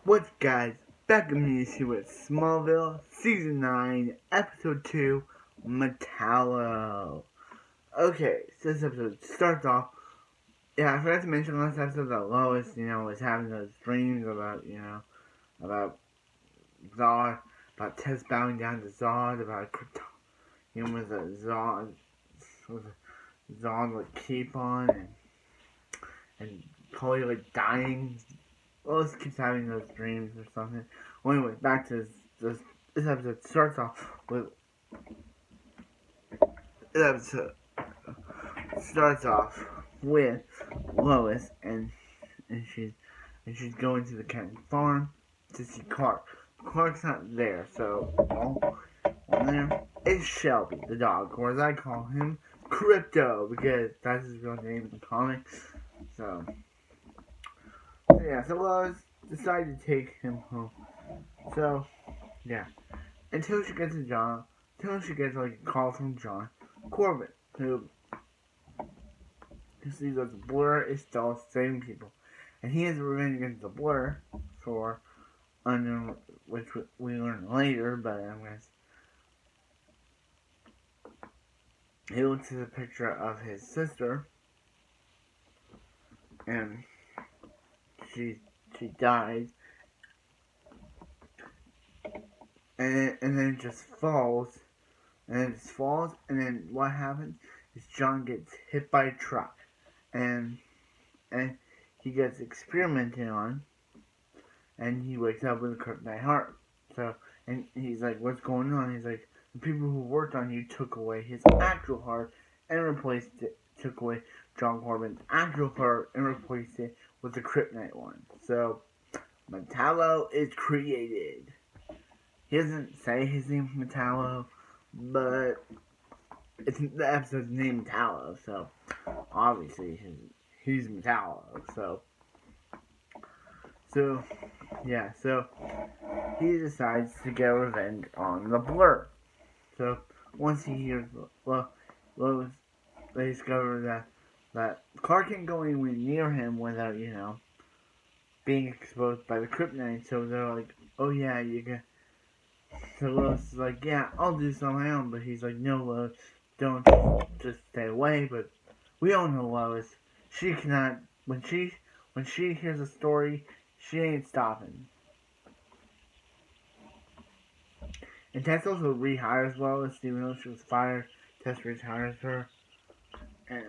What's guys, back in the issue with Smallville, Season 9, Episode 2, Metallo. Okay, so this episode starts off, I forgot to mention last episode that Lois, was having those dreams about, about Zod, about Tess bowing down to Zod, about with a Zod would keep on, and Chloe dying. Lois keeps having those dreams or something. Well, anyway, back to this episode starts off with Lois and she's going to the Kent farm to see Clark. Clark's not there, so on there is Shelby, the dog, or as I call him, Crypto, because that's his real name in the comic. So Lois decided to take him home. So, until she gets a call from John Corben, who sees that the Blur is still saving people. And he has a revenge against the Blur for, which we learn later, but he looks at a picture of his sister, and she dies, and then it just falls, and then what happens is John gets hit by a truck, and he gets experimented on, and he wakes up with a kryptonite heart. So, and he's like, what's going on? He's like, the people who worked on you took away his actual heart and took away John Corben's actual heart and replaced it with the kryptonite one. So, Metallo is created. He doesn't say his name's Metallo, but the episode's named Metallo, so obviously he's Metallo. So he decides to get revenge on the Blur. So once he hears Lois, they discover that Clark can't go anywhere near him without being exposed by the kryptonite. So they're like, oh yeah, you can. So Lois is like, yeah, I'll do this on my own. But he's like, no, Lois, don't, just stay away. But we all know Lois. She cannot, when she hears a story, she ain't stopping. And Tess also rehires Lois, even though she was fired. Tess rehires her. And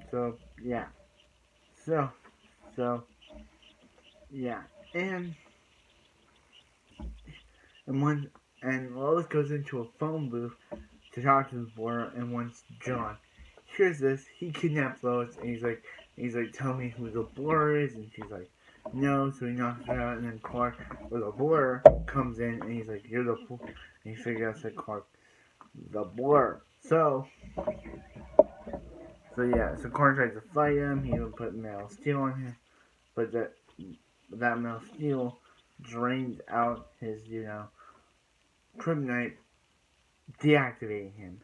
so, yeah. And Lois goes into a phone booth to talk to the Blur, and once John hears this, he kidnaps Lois, and he's like, tell me who the Blur is, and she's like, no, so he knocks her out, and then Clark, or the Blur, comes in, and he's like, you're the fool, and he figures out that Clark, the Blur. So Clark tries to fight him, he even put metal steel on him, but that metal steel drains out his, kryptonite, deactivating him.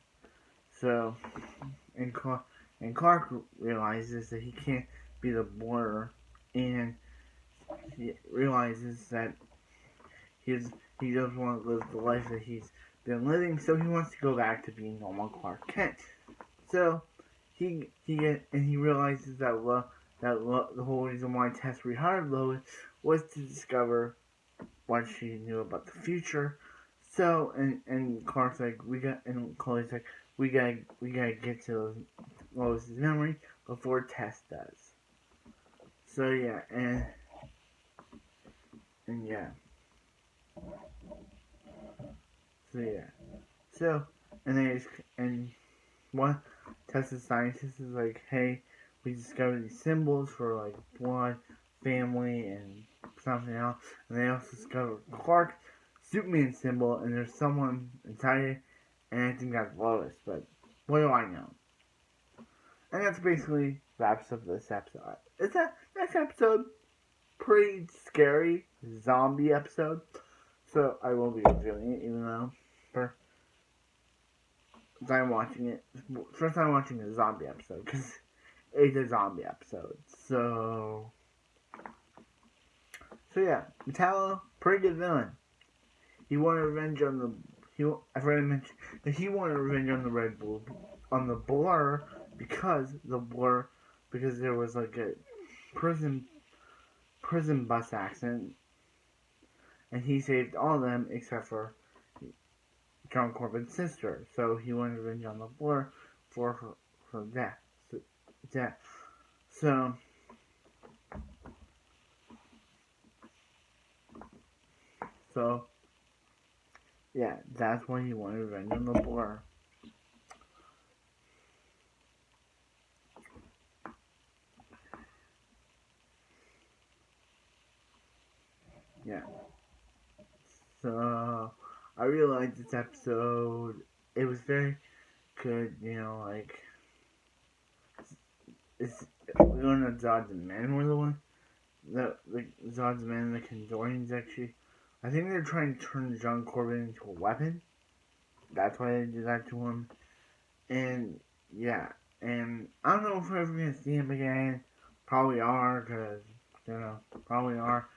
So, and Clark realizes that he can't be the Blur, and he realizes that he doesn't want to live the life that he's been living, so he wants to go back to being normal Clark Kent. So he realizes that the whole reason why Tess rehired Lois was to discover what she knew about the future. So and Clark's like, Chloe's like, we gotta get to Lois's memory before Tess does. So and one Tess's scientist is like, hey, we discovered these symbols for like blood, family, and something else, and they also discovered Clark's Superman symbol, and there's someone inside it, and I think that's Lois, but what do I know? And that's basically wraps up this episode. Next episode, pretty scary zombie episode, so I will be reviewing it, even though first time watching a zombie episode, because it's a zombie episode, so So yeah, Metallo, pretty good villain. He wanted revenge on the. I forgot to mention that he wanted revenge on the Red Bull, on the Blur, because there was like a prison bus accident, and he saved all of them except for John Corben's sister. So he wanted revenge on the Blur for her death. So yeah, that's why he wanted revenge on the Blur. Yeah. So I really liked this episode. It was very good, like it's one of Zod's men were the one. The Zod's men and the Kandorians actually. I think they're trying to turn John Corben into a weapon. That's why they did that to him. And yeah, and I don't know if we're ever gonna see him again. Probably are, cause probably are.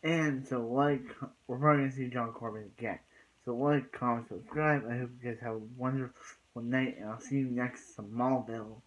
And so we're probably gonna see John Corben again. So comment, subscribe. I hope you guys have a wonderful night, and I'll see you next Smallville.